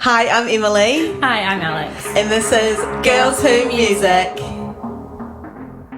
Hi, I'm Emily, Hi, I'm Alex. and this is Girls Who Music.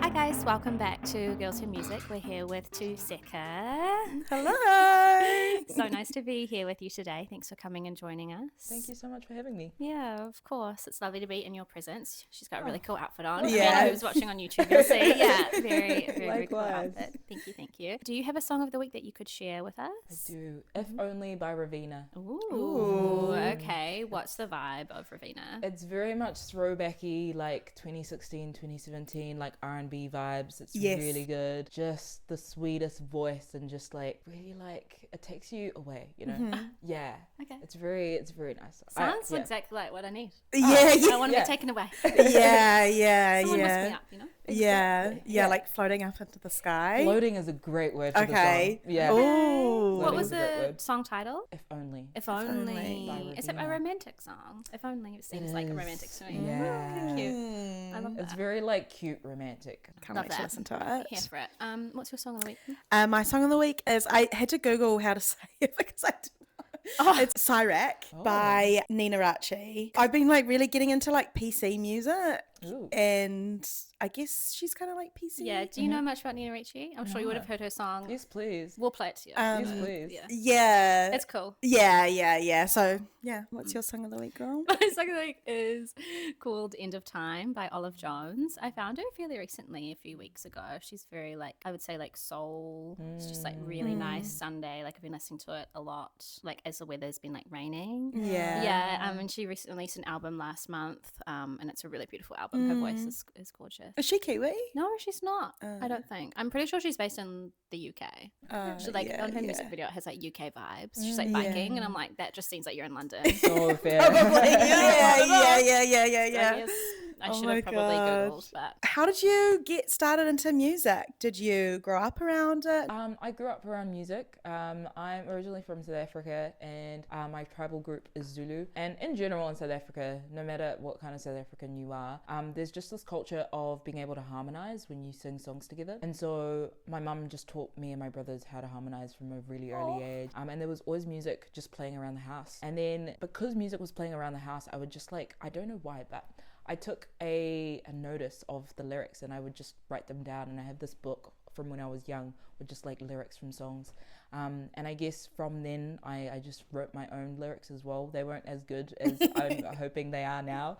Hi guys, welcome back to Girls Who Music. We're here with Tusekah. Hello. So nice to be here with you today. Thanks for coming and joining us. Thank you so much for having me. Yeah, of course. It's lovely to be in your presence. She's got a really cool outfit on. Yeah. Who's watching on YouTube, you'll see. Yeah, very cool Likewise. outfit. Thank you. Do you have a song of the week that you could share with us? I do. If Only by Ravina. Ooh, okay. What's the vibe of Ravina? It's very much throwbacky, like 2016, 2017, like R&B vibes. It's Yes. really good. Just the sweetest voice and just like really like it takes you away, you know? Yeah. Okay. It's very nice. Sounds exactly like what I need. Yeah, I want to yeah. be taken away. yeah, Someone lift me yeah. up, you know? Yeah, like floating up into the sky. Floating is a great word for Okay. the song. Yeah. Ooh. What Floating was is a great the word. song title? If only. If Only. only. By Is it a Ravina. romantic song? If only it seems like a romantic to me. Yeah. Cute. I love that. It's very like cute romantic. Can't Love wait to that. listen to Here it. for it. What's your song of the week? My song of the week is, I had to Google how to say it because I didn't know. It's Cyrac by Nina Ricci. I've been like really getting into like PC music, Ooh. and I guess she's kind of like PC. Yeah, do you know much about Nina Ricci? I'm sure you would have heard her song. Yes, please. We'll play it to you. Yes, please. Yeah. Yeah. It's cool. Yeah. So, yeah, what's your song of the week, girl? My song of the week is called End of Time by Olive Jones. I found her fairly recently, a few weeks ago. She's very like, I would say like soul. It's just like really nice Sunday. Like I've been listening to it a lot, like as the weather's been like raining. Yeah. Yeah, and she recently released an album last month, and it's a really beautiful album. Her voice is gorgeous. Is she Kiwi? No, she's not. I don't think. I'm pretty sure she's based in the UK. She like on her music video, it has like UK vibes. She's like biking, and I'm like, that just seems like you're in London. So fair. Probably. Yeah. Yes, I should my have probably God. googled, but How did you get started into music? Did you grow up around it? I grew up around music. I'm originally from South Africa, and my tribal group is Zulu. And in general in South Africa, no matter what kind of South African you are, there's just this culture of being able to harmonize when you sing songs together. And so my mum just taught me and my brothers how to harmonize from a really early age. And there was always music just playing around the house. And then because music was playing around the house, I would just like, I don't know why, but I took a notice of the lyrics and I would just write them down. And I have this book from when I was young with just like lyrics from songs. And I guess from then I just wrote my own lyrics as well. They weren't as good as I'm hoping they are now.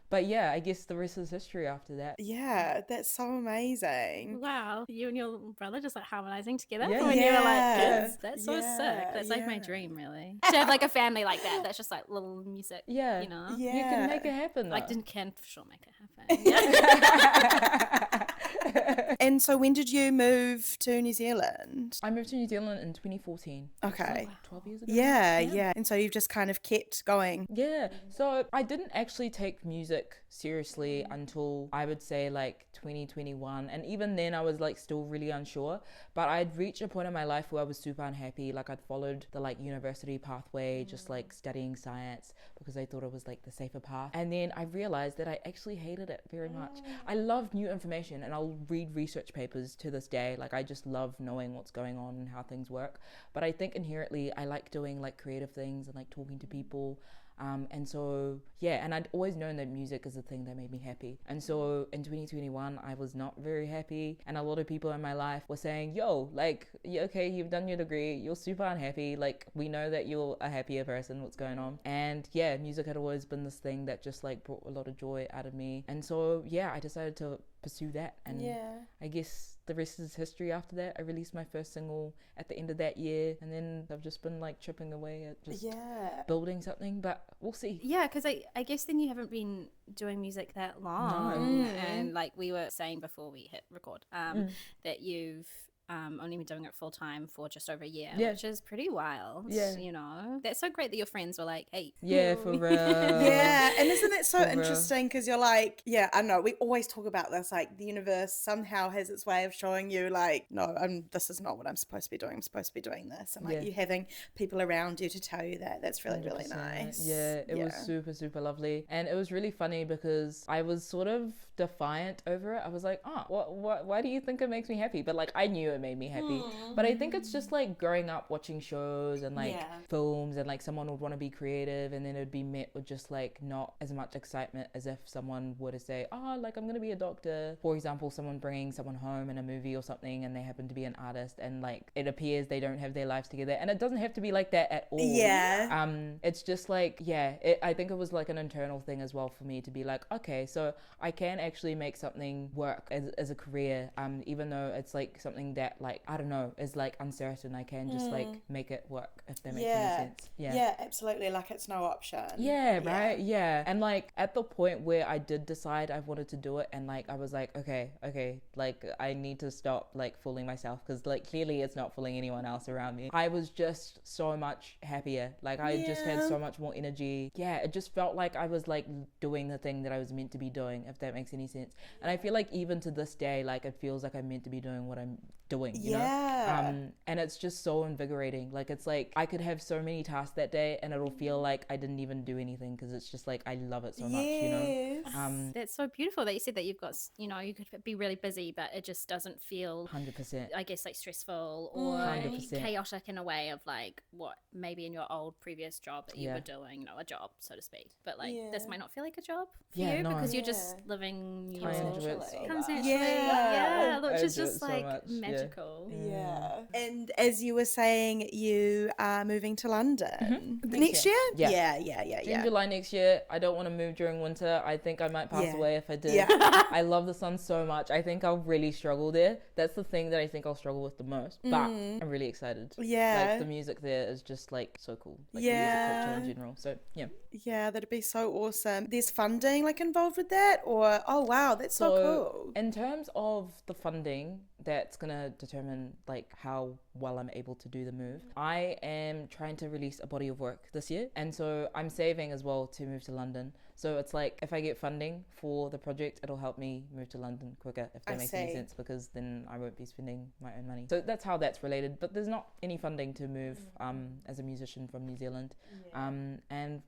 But yeah, I guess the rest is history after that. Yeah, that's so amazing. wow, you and your brother just like harmonizing together Yeah. when you were like Yeah. kids. That's so Yeah, sick. That's like my yeah. dream, really. To have like a family like that. That's just like little music. Yeah. You know. Yeah. You can make it happen though. Like can for sure make it happen. And so when did you move to New Zealand? I moved to New Zealand in 2014. Okay. 12 years ago. Yeah. And so you've just kind of kept going. Yeah, so I didn't actually take music seriously until I would say like 2021, and even then I was like still really unsure, but I'd reached a point in my life where I was super unhappy. Like I'd followed the like university pathway, just like studying science because I thought it was like the safer path, and then I realized that I actually hated it very much. I love new information and I'll read research papers to this day. Like I just love knowing what's going on and how things work, but I think inherently I like doing like creative things and like talking to people. And so, yeah, and I'd always known that music is the thing that made me happy. And so in 2021, I was not very happy. And a lot of people in my life were saying, yo, like, okay, you've done your degree, you're super unhappy. Like, we know that you're a happier person, what's going on? And yeah, music had always been this thing that just like brought a lot of joy out of me. And so, yeah, I decided to pursue that. And I guess the rest is history after that. I released my first single at the end of that year, and then I've just been like chipping away at just building something, but we'll see. Yeah, because I guess then you haven't been doing music that long. And like we were saying before we hit record, that you've only been doing it full time for just over a year, which is pretty wild. You know, that's so great that your friends were like, hey, For real. Yeah, and isn't it so For real. interesting? Because you're like, yeah, I know, we always talk about this, like the universe somehow has its way of showing you like, no, this is not what I'm supposed to be doing. I'm supposed to be doing this. And like you having people around you to tell you that, that's really, really 100%. nice. Yeah, it was super, super lovely. And it was really funny because I was sort of defiant over it. I was like, why do you think it makes me happy? But like I knew it made me happy. But I think it's just like growing up watching shows and like films, and like someone would want to be creative, and then it'd be met with just like not as much excitement as if someone were to say, oh, like I'm gonna be a doctor. For example, someone bringing someone home in a movie or something, and they happen to be an artist, and like it appears they don't have their lives together, and it doesn't have to be like that at all. It's just like, I think it was like an internal thing as well for me to be like, okay, so I can actually make something work as a career, even though it's like something that like, I don't know, is like uncertain. I can just like make it work, if that makes any sense. Yeah, absolutely. Like it's no option. Right. And like at the point where I did decide I wanted to do it, and like I was like, okay, like I need to stop like fooling myself, because like clearly it's not fooling anyone else around me. I was just so much happier. Like I just had so much more energy. It just felt like I was like doing the thing that I was meant to be doing, if that makes any sense. And I feel like even to this day, like it feels like I'm meant to be doing what I'm doing, you know? And it's just so invigorating. Like it's like I could have so many tasks that day and it'll feel like I didn't even do anything, because it's just like I love it so much, you know? That's so beautiful that you said that you've got, you know, you could be really busy, but it just doesn't feel 100%, I guess, like stressful or 100%. chaotic in a way of like what maybe in your old previous job that you were doing, you know, a job, so to speak. But like this might not feel like a job for you because you're just living your which is just like magical. And as you were saying, you are moving to London next year? June, July next year. I don't want to move during winter. I think I might pass away if I did. I love the sun so much. I think I'll really struggle there. That's the thing that I think I'll struggle with the most. But I'm really excited. Like the music there is just like so cool. Like the music culture in general. So that'd be so awesome. There's funding like involved with that, or that's so cool. In terms of the funding, that's gonna determine like how well I'm able to do the move. I am trying to release a body of work this year, and so I'm saving as well to move to London. So it's like if I get funding for the project, it'll help me move to London quicker, if that makes any sense, because then I won't be spending my own money. So that's how that's related. But there's not any funding to move as a musician from New Zealand. And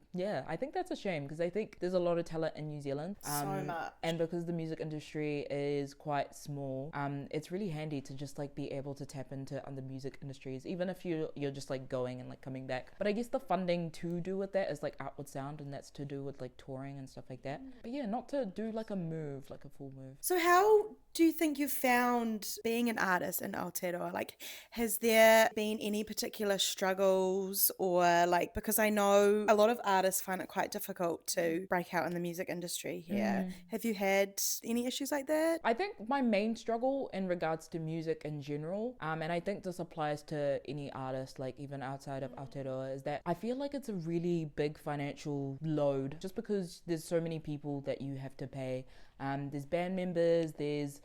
I think that's a shame, because I think there's a lot of talent in New Zealand. So much. And because the music industry is quite small, it's really handy to just like be able to tap into other music industries, even if you're just like going and like coming back. But I guess the funding to do with that is like Outward Sound, and that's to do with like touring and stuff like that. But not to do like a move, like a full move. So how do you think you've found being an artist in Aotearoa? Like, has there been any particular struggles, or like, because I know a lot of artists find it quite difficult to break out in the music industry here. Have you had any issues like that? I think my main struggle in regards to music in general, and I think this applies to any artist, like even outside of Aotearoa, is that I feel like it's a really big financial load, just because there's so many people that you have to pay. There's band members, there's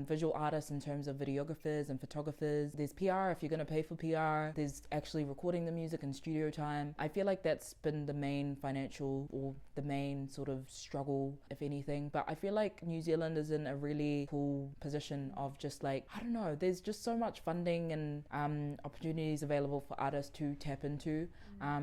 visual artists in terms of videographers and photographers, there's PR if you're going to pay for PR, there's actually recording the music and studio time. I feel like that's been the main financial, or the main sort of struggle, if anything. But I feel like New Zealand is in a really cool position of just like, I don't know, there's just so much funding and opportunities available for artists to tap into.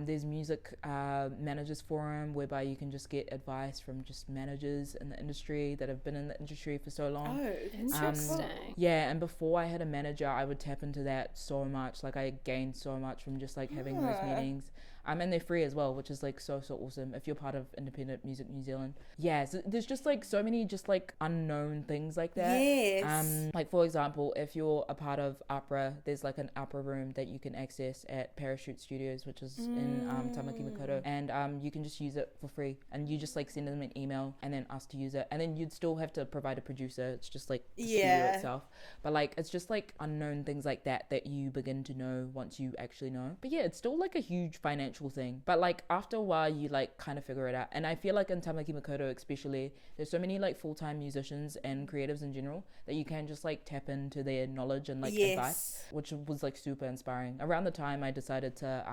There's music managers forum, whereby you can just get advice from just managers in the industry that have been in the industry for so long. Oh, interesting. And before I had a manager, I would tap into that so much. Like I gained so much from just like having those meetings. And they're free as well, which is like so awesome if you're part of Independent Music New Zealand. So there's just like so many just like unknown things like that. Like for example, if you're a part of opera, there's like an opera room that you can access at Parachute Studios, which is in Tamaki Makaurau, and you can just use it for free, and you just like send them an email and then ask to use it, and then you'd still have to provide a producer. It's just like the studio itself, but like it's just like unknown things like that you begin to know once you actually know. But it's still like a huge financial thing, but like after a while you like kind of figure it out. And I feel like in Tamaki Makaurau especially, there's so many like full-time musicians and creatives in general that you can just like tap into their knowledge and like advice, which was like super inspiring. Around the time I decided to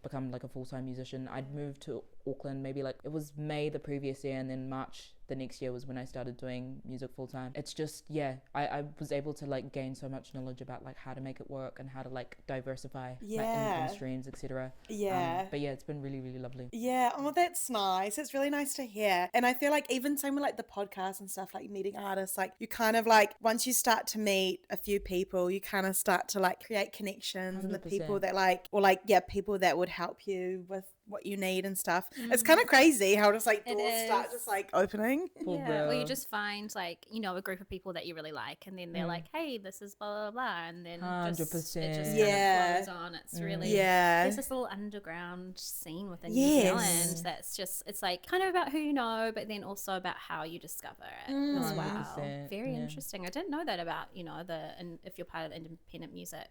become like a full-time musician, I'd moved to Auckland, maybe like it was May the previous year, and then March the next year was when I started doing music full time. It's just, yeah, I was able to like gain so much knowledge about like how to make it work and how to like diversify my income streams, etc. But yeah, it's been really, really lovely. Yeah. Oh, that's nice. It's really nice to hear. And I feel like even same with like the podcast and stuff, like meeting artists, like you kind of like, once you start to meet a few people, you kind of start to like create connections 100%. And the people that like, or like, yeah, people that would help you with what you need and stuff. It's kind of crazy how just like doors start just like opening. Yeah, or you just find like, you know, a group of people that you really like, and then they're like, hey, this is blah blah blah, and then 100%. it just kind of flows on. It's really there's this little underground scene within New Zealand that's just, it's like kind of about who you know, but then also about how you discover it as well. Very interesting. I didn't know that about, you know, and if you're part of the Independent Music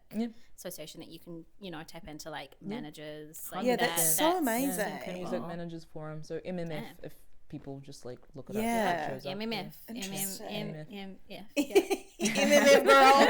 Association, that you can, you know, tap into like managers like that. That's so amazing. Music Managers Forum, so MMF, if people just like look it up. Yeah, shows up. MMF. MMF girl.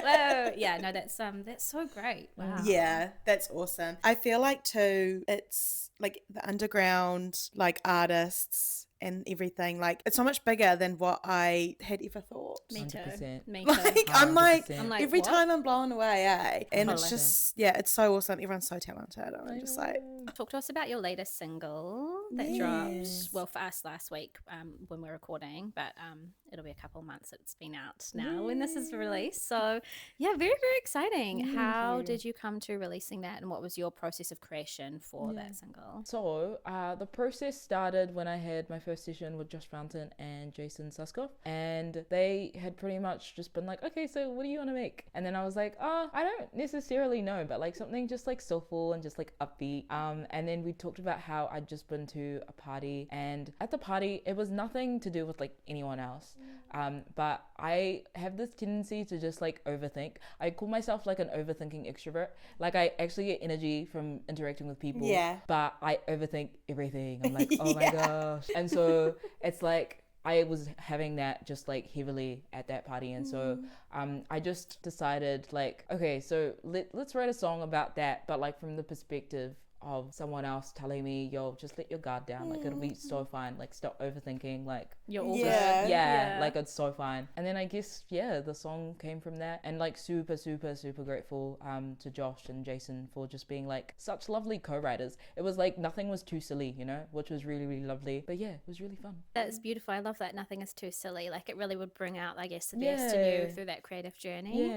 Whoa, yeah, no, that's so great. Wow. Yeah, that's awesome. I feel like too, it's like the underground like artists and everything, like it's so much bigger than what I had ever thought. Me too. 100%. Me too. Like I'm like every what? time I'm blown away, and 100%. it's just it's so awesome. Everyone's so talented, and I'm just like, talk to us about your latest single that dropped, well, for us last week when we're recording, but it'll be a couple of months it's been out now when this is released, so yeah, very, very exciting. How did you come to releasing that, and what was your process of creation for that single? So the process started when I had my first session with Josh Fountain and Jason Tusekah, and they had pretty much just been like, okay, so what do you want to make? And then I was like, I don't necessarily know, but like something just like soulful and just like upbeat. And then we talked about how I'd just been to a party, and at the party it was nothing to do with like anyone else, but I have this tendency to just like overthink. I call myself like an overthinking extrovert. Like I actually get energy from interacting with people, but I overthink everything. I'm like, oh my gosh. And so it's like I was having that just like heavily at that party, and so I just decided like, okay, so let's write a song about that, but like from the perspective of someone else telling me, yo, just let your guard down, like it'll be so fine, like stop overthinking, like you're all good. Like it's so fine. And then I guess the song came from that, and like super grateful to Josh and Jason for just being like such lovely co-writers. It was like nothing was too silly, you know, which was really, really lovely. But yeah, it was really fun. That's beautiful. I love that nothing is too silly. Like it really would bring out, I guess, the best in you through that creative journey.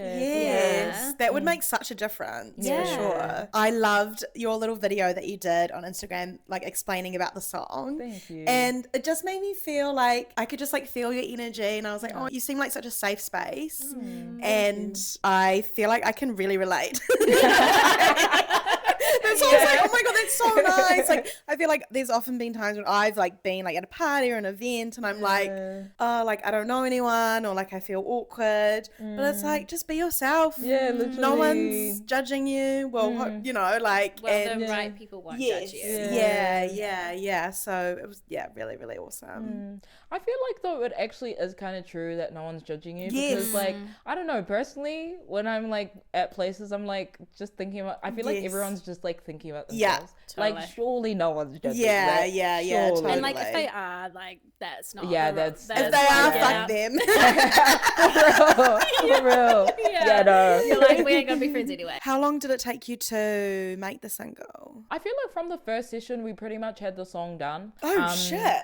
That would make such a difference for sure. I loved your little video that you did on Instagram, like explaining about the song. Thank you. And it just made me feel like I could just like feel your energy, and I was like, oh, you seem like such a safe space, and I feel like I can really relate. So I was like, oh my god, that's so nice. Like I feel like there's often been times when I've like been like at a party or an event, and I'm like, oh, like I don't know anyone, or like I feel awkward, but it's like, just be yourself. Literally. No one's judging you. Well, you know, like, well, the right people won't judge you. So it was really, really awesome. I feel like though it actually is kind of true that no one's judging you, because like I don't know, personally when I'm like at places, I'm like just thinking about, I feel like everyone's just like thinking about themselves. Totally. Like surely no one's judging. Totally. And like if they are, like that's not that's if they are, fuck them. For real. No, you're like, we ain't gonna be friends anyway. How long did it take you to make the single? I feel like from the first session we pretty much had the song done. Shit.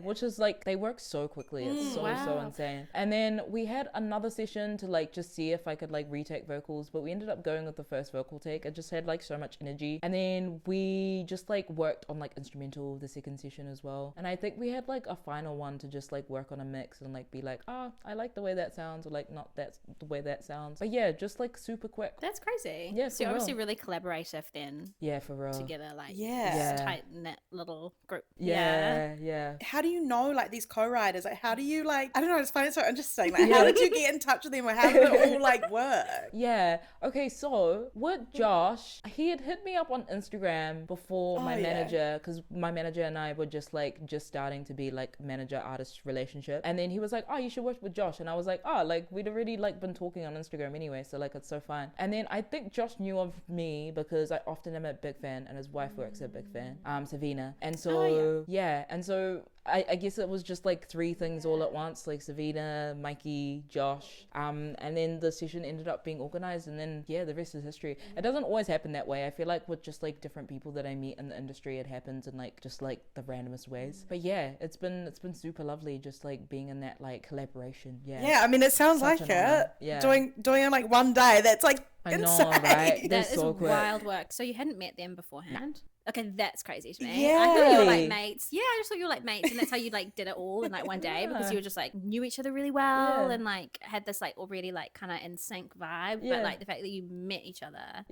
Which is like, they work so quickly. It's so insane. And then we had another session to like just see if I could like retake vocals, but we ended up going with the first vocal take. It just had like so much energy. And then we just like worked on like instrumental the second session as well. And I think we had like a final one to just like work on a mix and like be like, I like the way that sounds, or like not that's the way that sounds. But yeah, just like super quick. That's crazy. Yeah, so you're obviously really collaborative then. Yeah, for real. Together, like this tight knit little group. Yeah. How do you know like these co-writers? Like how do you like, I don't know, I just find it so interesting. Like how did you get in touch with them, or how did it all like work? Yeah. Okay, so with Josh, he had hit me up on Instagram before with my manager, because my manager and I were just starting to be like manager-artist relationship. And then he was like, oh, you should work with Josh. And I was like, oh, like we'd already like been talking on Instagram anyway, so like it's so fine. And then I think Josh knew of me because I often am a big fan, and his wife works a big fan, Savina. And so and so I guess it was just like three things all at once, like Savina, Mikey, Josh, and then the session ended up being organized, and then the rest is history. It doesn't always happen that way. I feel like with just like different people that I meet in the industry, it happens in like just like the randomest ways. But it's been super lovely just like being in that like collaboration. I mean, it sounds like it. Doing it like one day, that's like I know, insane. right? That is so wild work. So you hadn't met them beforehand? Okay, that's crazy to me. Yeah. I thought you were like mates. Yeah, I just thought you were like mates, and that's how you like did it all in like one day because you were just like knew each other really well and like had this like already like kind of in sync vibe. But like the fact that you met each other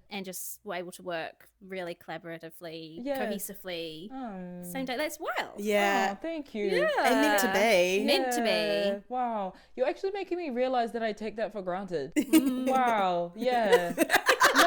and just were able to work really collaboratively, cohesively, same day. That's wild. Yeah. Oh, thank you. And meant to be. Meant to be. Wow. You're actually making me realize that I take that for granted. Wow. Yeah. No,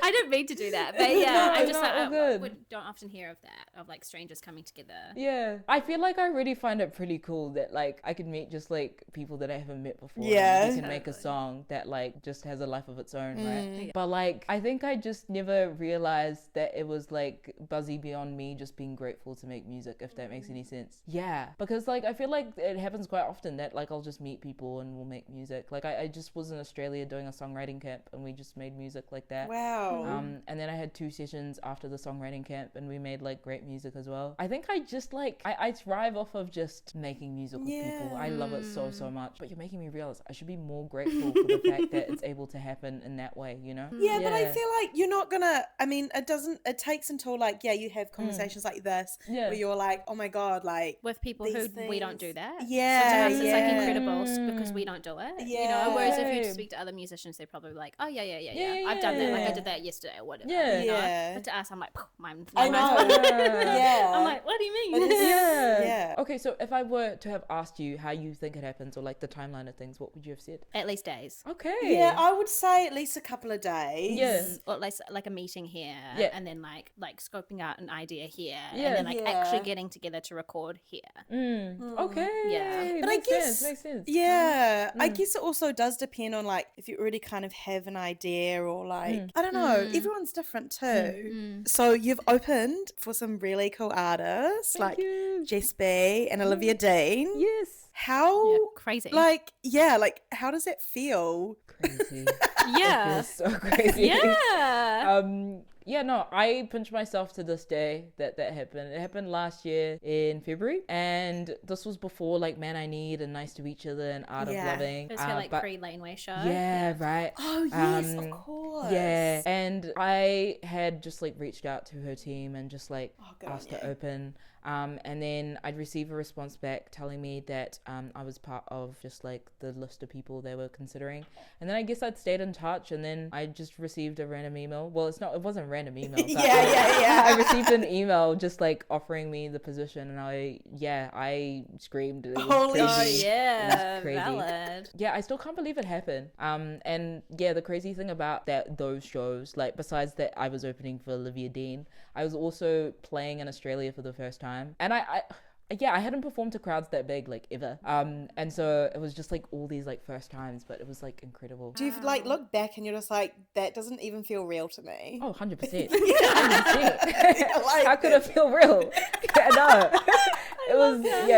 I didn't mean to do that, but I'm just good. We don't often hear of that, of like strangers coming together. Yeah, I feel like I really find it pretty cool that like I can meet just like people that I haven't met before. Yeah, and we can make a song that like just has a life of its own, right? But like I think I just never realized that it was like buzzy beyond me just being grateful to make music, if that makes any sense. Yeah, because like I feel like it happens quite often that like I'll just meet people and we'll make music. Like I just was in Australia doing a songwriting camp and we just made music like that. Wow. And then I had 2 sessions after the songwriting camp and we made like great music as well. I think I just like I thrive off of just making music with people. I love it so much. But you're making me realize I should be more grateful for the fact that it's able to happen in that way, you know? Yeah, but I feel like you're not gonna, I mean, it takes until like you have conversations like this where you're like, oh my god, like with people who we don't do that. So to yeah, us it's like incredible because we don't do it. You know, whereas if you just speak to other musicians, they're probably like, oh yeah, I've done that, like I did that yesterday or whatever. You know? But to us, I'm like, I know. I'm like, what do you mean? Yeah. Okay, so if I were to have asked you how you think it happens or like the timeline of things, what would you have said? At least days. Okay. Yeah, I would say at least a couple of days. Yes. Or like a meeting here and then like scoping out an idea here and then like actually getting together to record here. Okay. Yeah. But makes I guess sense. Yeah. I guess it also does depend on like if you already kind of have an idea or like I don't know, everyone's different too. So you've opened for some really cool artists like Jess B and Olivia Dean. Yes. How crazy. Like how does it feel? Crazy. Yeah. It feels so crazy. Yeah. Yeah, no, I pinch myself to this day that happened. It happened last year in February, and this was before like Man I Need and Nice to Each Other and Art of Loving. It was her like pre-Laneway show. Yeah, right. Oh yes, of course. Yeah, and I had just like reached out to her team and just like asked to open. And then I'd receive a response back telling me that I was part of just like the list of people they were considering. And then I guess I'd stayed in touch, and then I just received a random email. Well, it wasn't a random email. I received an email just like offering me the position, and I screamed. It was crazy. Oh yeah, it was crazy. Valid. Yeah, I still can't believe it happened. And yeah, the crazy thing about those shows, like besides that I was opening for Olivia Dean, I was also playing in Australia for the first time. And I hadn't performed to crowds that big like ever. And so it was just like all these like first times, but it was like incredible. Do you like look back and you're just like, that doesn't even feel real to me? Oh, 100%. 100%. How could it feel real? Yeah,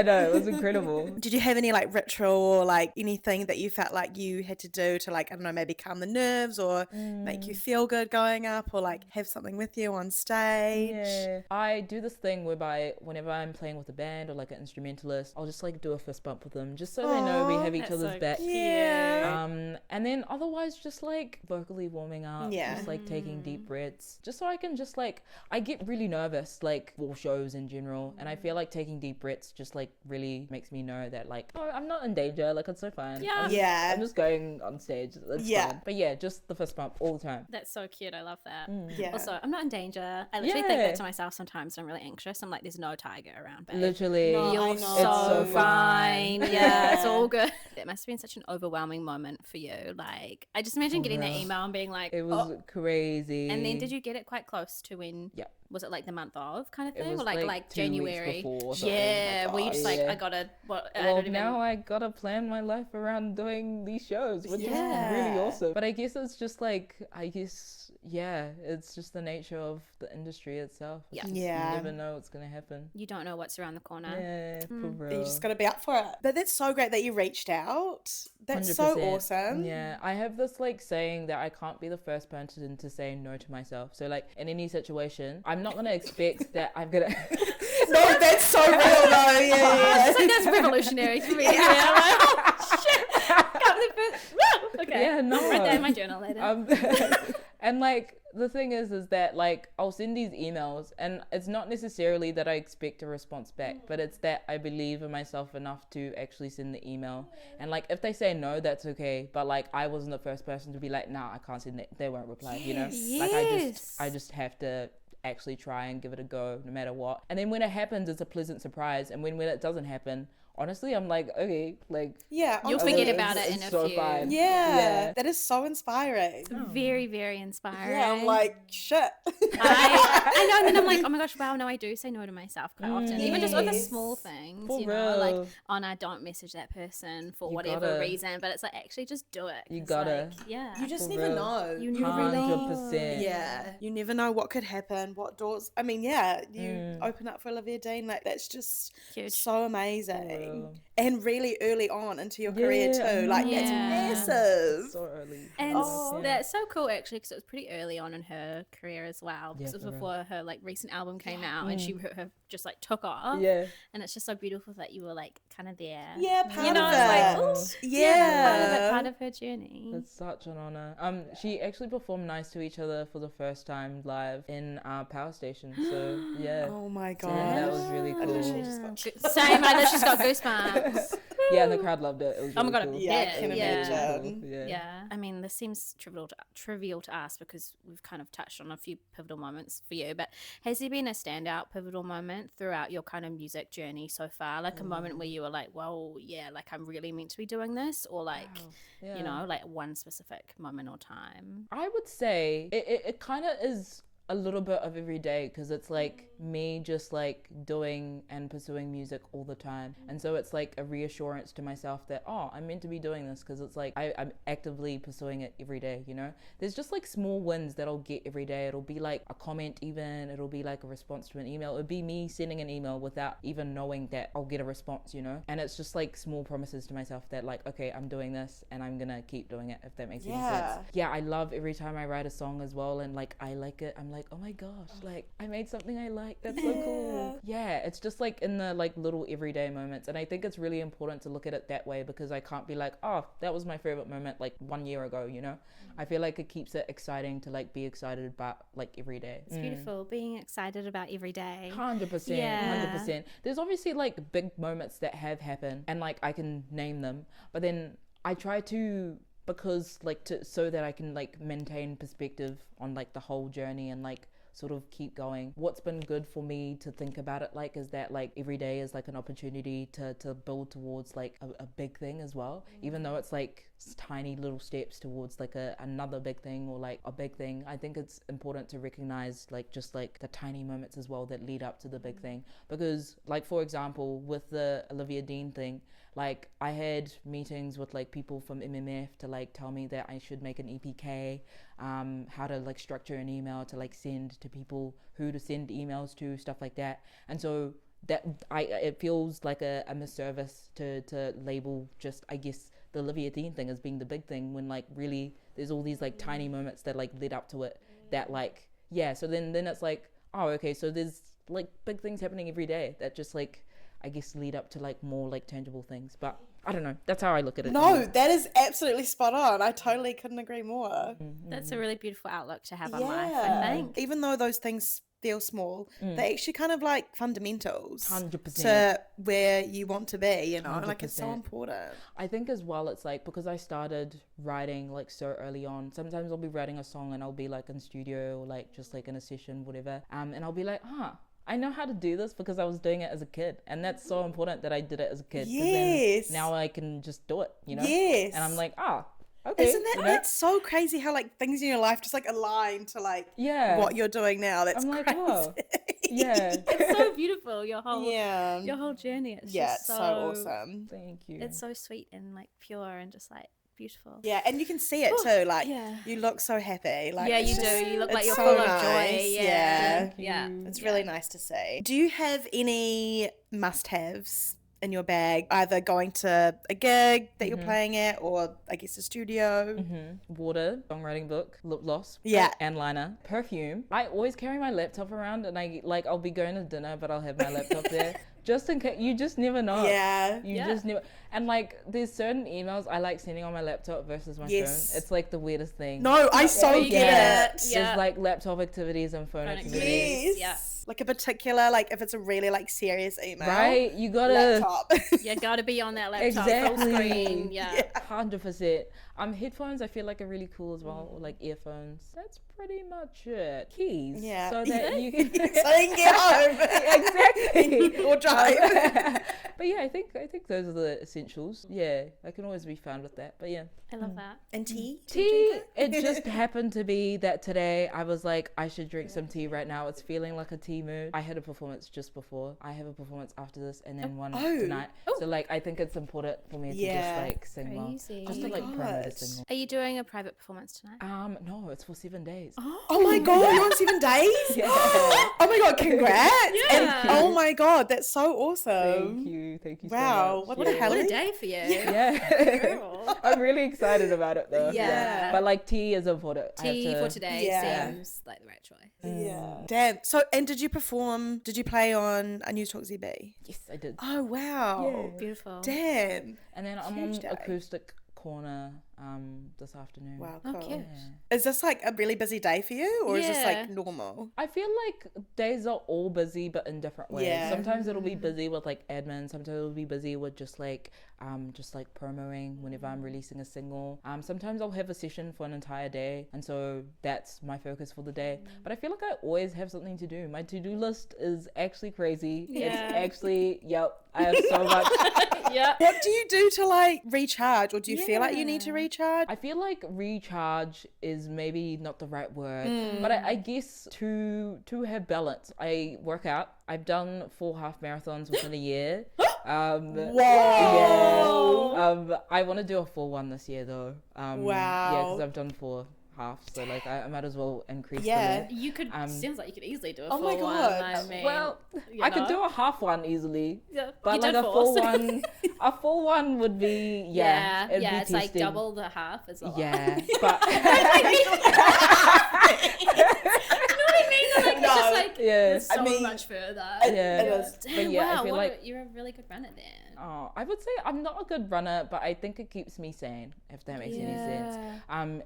no. It was incredible. Did you have any like ritual or like anything that you felt like you had to do to like, I don't know, maybe calm the nerves or make you feel good going up, or like have something with you on stage? Yeah. I do this thing whereby whenever I'm playing with a band or like an instrumentalist, I'll just like do a fist bump with them just so they know we have each other's back. Yeah. And then otherwise just like vocally warming up, just like taking deep breaths, just so I can just like, I get really nervous like for shows in general, and I feel like taking deep deep breaths just like really makes me know that like, oh, I'm not in danger, like it's so fine. Yeah. I'm just going on stage, it's fine. But yeah, just the fist bump all the time. That's so cute. I love that. Yeah. Also, I'm not in danger. I literally think that to myself sometimes when I'm really anxious. I'm like, there's no tiger around, babe. Literally. No, You're so fine. Yeah, it's all good. That must have been such an overwhelming moment for you. Like, I just imagine getting that email and being like, it was crazy. And then did you get it quite close to when? Yeah. Was it like the month of kind of thing, It was or like 2 January? weeks before or something. Yeah, where you just like, I gotta. Well, now I gotta plan my life around doing these shows, which is really awesome. But I guess it's just like, it's just the nature of the industry itself. Yeah. You never know what's gonna happen. You don't know what's around the corner. Yeah, for real. You just gotta be up for it. But that's so great that you reached out. That's 100%. So awesome. Yeah, I have this like saying that I can't be the first person to say no to myself. So like in any situation, I'm not gonna expect that I'm gonna. No, that's so real though. Yeah. So that's revolutionary for me. Yeah, I'm like, oh shit. Okay. Yeah, no. I'll write that in my journal later. And like the thing is that like I'll send these emails and it's not necessarily that I expect a response back, but it's that I believe in myself enough to actually send the email. And like if they say no, that's okay, but like I wasn't the first person to be like, nah, I can't send it, they won't reply. You know, like I just have to actually try and give it a go no matter what. And then when it happens, it's a pleasant surprise, and when it doesn't happen, honestly, I'm like, okay, like, you'll forget about it in a few. Fine. Yeah, that is so inspiring. Very, very inspiring. Yeah, I'm like, shit. I know, and then I'm like, oh my gosh, wow, no, I do say no to myself quite often, even just with the small things, for you know, real. like, oh no, don't message that person for whatever reason, but it's like, actually just do it. You gotta. Like, yeah. You just For never real. know. You never 100%. Yeah. You never know what could happen, what doors. I mean, you open up for Olivia Dean. Like, that's just huge. So amazing. And really early on into your career too. Like, that's massive. So early. And that's so cool actually, because it was pretty early on in her career as well. Because it was before her like recent album came out, and her just like took off. Yeah. And it's just so beautiful that you were like kind of there. Yeah, part you know, of it's it. like, ooh, part of her journey. It's such an honor. She actually performed Nice to Each Other for the first time live in our power station. So yeah. Oh my god. Yeah, that was really cool. Same, I know she's got goosebumps. Yeah, and the crowd loved it. It was really oh my god, cool. Yeah, I can imagine. Yeah. I mean, this seems trivial to us because we've kind of touched on a few pivotal moments for you, but has there been a standout pivotal moment throughout your kind of music journey so far? Like a moment where you were like, well, yeah, like I'm really meant to be doing this, or like, you know, like one specific moment or time? I would say it kind of is a little bit of every day, because it's like me just like doing and pursuing music all the time, and so it's like a reassurance to myself that, oh, I'm meant to be doing this, because it's like I'm actively pursuing it every day, you know. There's just like small wins that I'll get every day. It'll be like a comment, even it'll be like a response to an email. It'll be me sending an email without even knowing that I'll get a response, you know. And it's just like small promises to myself that like, okay, I'm doing this and I'm gonna keep doing it, if that makes any sense. Yeah, I love every time I write a song as well, and like I like it, I'm like, oh my gosh, like I made something I like, that's so cool. Yeah, it's just like in the like little everyday moments, and I think it's really important to look at it that way, because I can't be like, oh, that was my favorite moment like 1 year ago, you know. I feel like it keeps it exciting to like be excited about like every day. It's beautiful being excited about every day. 100%. 100%. There's obviously like big moments that have happened, and like I can name them, but then I try to, because like so that I can like maintain perspective on like the whole journey and like sort of keep going. What's been good for me to think about it like is that like every day is like an opportunity to build towards like a big thing as well, even though it's like tiny little steps towards like another big thing or like a big thing. I think it's important to recognize like just like the tiny moments as well that lead up to the big thing, because like for example with the Olivia Dean thing, like I had meetings with like people from MMF to like tell me that I should make an EPK, how to like structure an email to like send to people, who to send emails to, stuff like that. And so that it feels like a misservice to label just, I guess, the Olivia Dean thing as being the big thing, when like really there's all these like tiny moments that like led up to it that like, yeah, so then it's like, oh, okay, so there's like big things happening every day that just like, I guess, lead up to like more like tangible things. But I don't know, that's how I look at it. No, that is absolutely spot on. I totally couldn't agree more. That's a really beautiful outlook to have on life, I think. Even though those things feel small, they're actually kind of like fundamentals 100%. to where you want to be, you know, 100%. like it's so important. I think as well, it's like, because I started writing like so early on, sometimes I'll be writing a song and I'll be like in studio or like just like in a session, whatever, and I'll be like, I know how to do this because I was doing it as a kid, and that's so important that I did it as a kid. Yes. Then now I can just do it, you know. Yes. And I'm like, okay. Isn't that, that's so crazy how like things in your life just like align to like what you're doing now. That's I'm like, crazy. whoa. Yeah. It's so beautiful, your whole journey. It's yeah, just it's so awesome. Thank you. It's so sweet and like pure and just like beautiful. Yeah, and you can see it too. Like you look so happy. Like you do. You look like you're so full of joy. nice. Yeah. It's really nice to see. Do you have any must-haves in your bag, either going to a gig that you're playing at, or I guess a studio? Water, songwriting book, lip gloss, and liner, perfume. I always carry my laptop around, and I'll be going to dinner, but I'll have my laptop there. Just in case, you just never know. You just never. And like, there's certain emails I like sending on my laptop versus my phone. It's like the weirdest thing. No, I so get it. There's like laptop activities and phone activities. Like a particular, like if it's a really like serious email. Right, you gotta. Laptop. You gotta be on that laptop. Exactly. Full screen. 100%. Headphones I feel like are really cool as well, or like earphones. That's pretty much it. Keys. Yeah. So that you can so you can get home. Exactly. Or drive. But yeah, I think those are the essentials. Yeah, I can always be found with that. But yeah. I love that. And tea? Tea, it just happened to be that today I was like, I should drink some tea right now. It's feeling like a tea mood. I had a performance just before. I have a performance after this, and then one tonight. So like, I think it's important for me to just like sing well. Just to like promote the single. Are you doing a private performance tonight? No, it's for 7 days. Oh my god, you're on 7 days? Yeah. Oh my god, congrats. Yeah. And oh my god, that's so awesome. Thank you Wow, so much. what a hell What a day for you. Yeah. I'm really excited about it though. Yeah. But like, tea is important. Tea for today seems like the right choice. Yeah. Damn. So, and did you play on a News Talk ZB? Yes, I did. Oh wow. Yeah. Beautiful. Damn. And then I'm on acoustic corner this afternoon. Wow, cool. Okay. Yeah. Is this like a really busy day for you, or is this like normal? I feel like days are all busy, but in different ways. Yeah. Sometimes it'll be busy with like admin. Sometimes it'll be busy with just like promoing whenever I'm releasing a single. Sometimes I'll have a session for an entire day, and so that's my focus for the day. But I feel like I always have something to do. My to-do list is actually crazy. Yeah. It's actually I have so much. Yeah. What do you do to like recharge, or do you feel like you need to recharge? I feel like recharge is maybe not the right word, but I guess to have balance, I work out. I've done 4 half marathons within a year. Whoa! Yeah. I want to do a full one this year though. Wow. Yeah, because I've done 4 half, so like I might as well increase the length. You could seems like you could easily do a oh full my God. one. I mean, Well, I could do a half one easily. Yeah, but like a full one, a full one would be it'd be it's like testing. double the half as well. Yeah, but Just like it's so I mean, much further. Yeah. It is. Damn, But yeah, I wow, feel like you're a really good runner then. I would say I'm not a good runner, but I think it keeps me sane, if that makes any sense.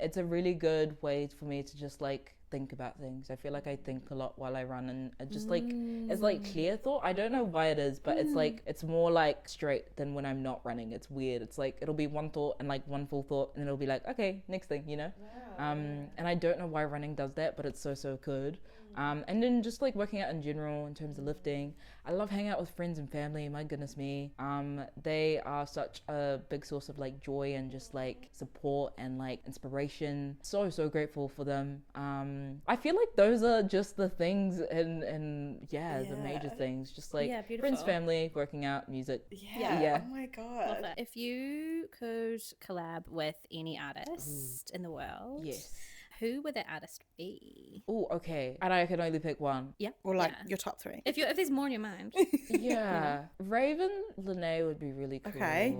It's a really good way for me to just like think about things. I feel like I think a lot while I run, and it just like it's like clear thought. I don't know why it is, but it's like it's more like straight than when I'm not running. It's weird. It's like it'll be one thought and like one full thought, and it'll be like, okay, next thing, you know. And I don't know why running does that, but it's so good. And then just like working out in general in terms of lifting, I love hanging out with friends and family. My goodness me, they are such a big source of like joy and just like support and like inspiration. So grateful for them. I feel like those are just the things and the major things, just like friends, family, working out, music. Yeah. Oh my God. If you could collab with any artist in the world, who would that artist be? Oh, okay. And I can only pick one. Yeah. Or like your top 3. If there's more in your mind. Yeah. Raven Lene would be really cool. Okay.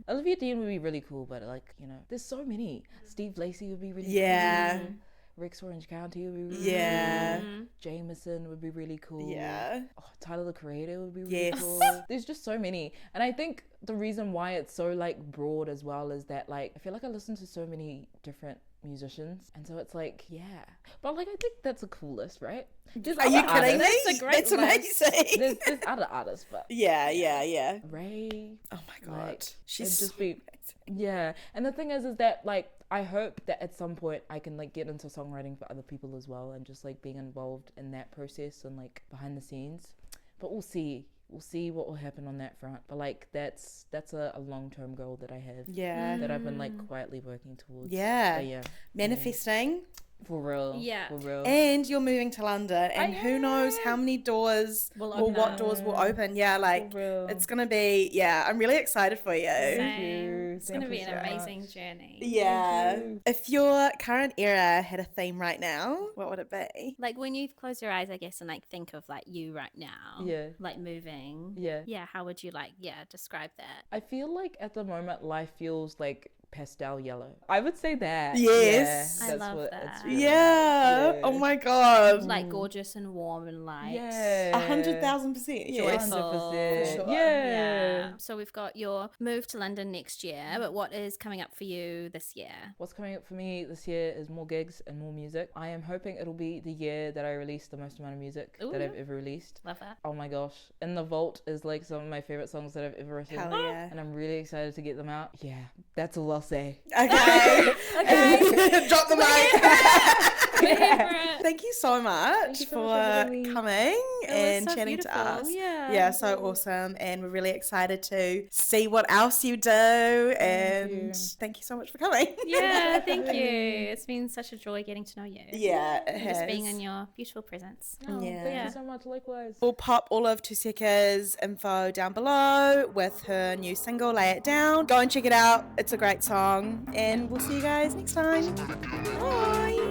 Olivia Dean would be really cool, but like, you know, there's so many. Steve Lacey would be really cool. Rex Orange County would be really cool. Jameson would be really cool. Yeah. Oh, Tyler the Creator would be really cool. There's just so many. And I think the reason why it's so like broad as well is that like I feel like I listen to so many different musicians, and so it's like, yeah, but like I think that's the coolest, right? Are you kidding me? That's a great That's amazing. There's other artists, but yeah. Ray. Oh my god, Like, she's it'd just so be amazing. yeah. And the thing is that like I hope that at some point I can like get into songwriting for other people as well, and just like being involved in that process and like behind the scenes. But we'll see what will happen on that front. But like that's a long-term goal that I have. Yeah. That I've been like quietly working towards. Yeah. But yeah. Manifesting. For real. Yeah. For real. And you're moving to London, and who knows how many doors or what doors will open. Yeah, like it's gonna be. Yeah, I'm really excited for you. Same. It's gonna be an amazing journey. Yeah. If your current era had a theme right now, what would it be? Like when you close your eyes, I guess, and like think of like you right now. Yeah. Like moving. Yeah. Yeah. How would you like? Yeah. Describe that. I feel like at the moment life feels like pastel yellow. I would say that. Yes. Yeah, I love that. It's really Yeah. like. Oh my god. Like gorgeous and warm and light. Yeah. 100,000%. Yes. Joyful. 100%. Sure. Yeah. So we've got your move to London next year, but what is coming up for you this year? What's coming up for me this year is more gigs and more music. I am hoping it'll be the year that I release the most amount of music that I've ever released. Love that. Oh my gosh. In the Vault is like some of my favorite songs that I've ever written. Hell yeah. And I'm really excited to get them out. Yeah, that's all I'll say. Okay. Okay. Drop the mic. We're here for it. Thank you so much you so for much for having me. coming and so chatting to beautiful. us. Yeah. So awesome. And we're really excited to see what else you do. And thank you so much for coming. Yeah, thank you. It's been such a joy getting to know you. Yeah, it And just has. being in your beautiful presence. Oh, Yeah. Thank you so much. Likewise. We'll pop all of Tusekah's info down below with her new single, Lay It Down. Go and check it out. It's a great song. And we'll see you guys next time. Bye.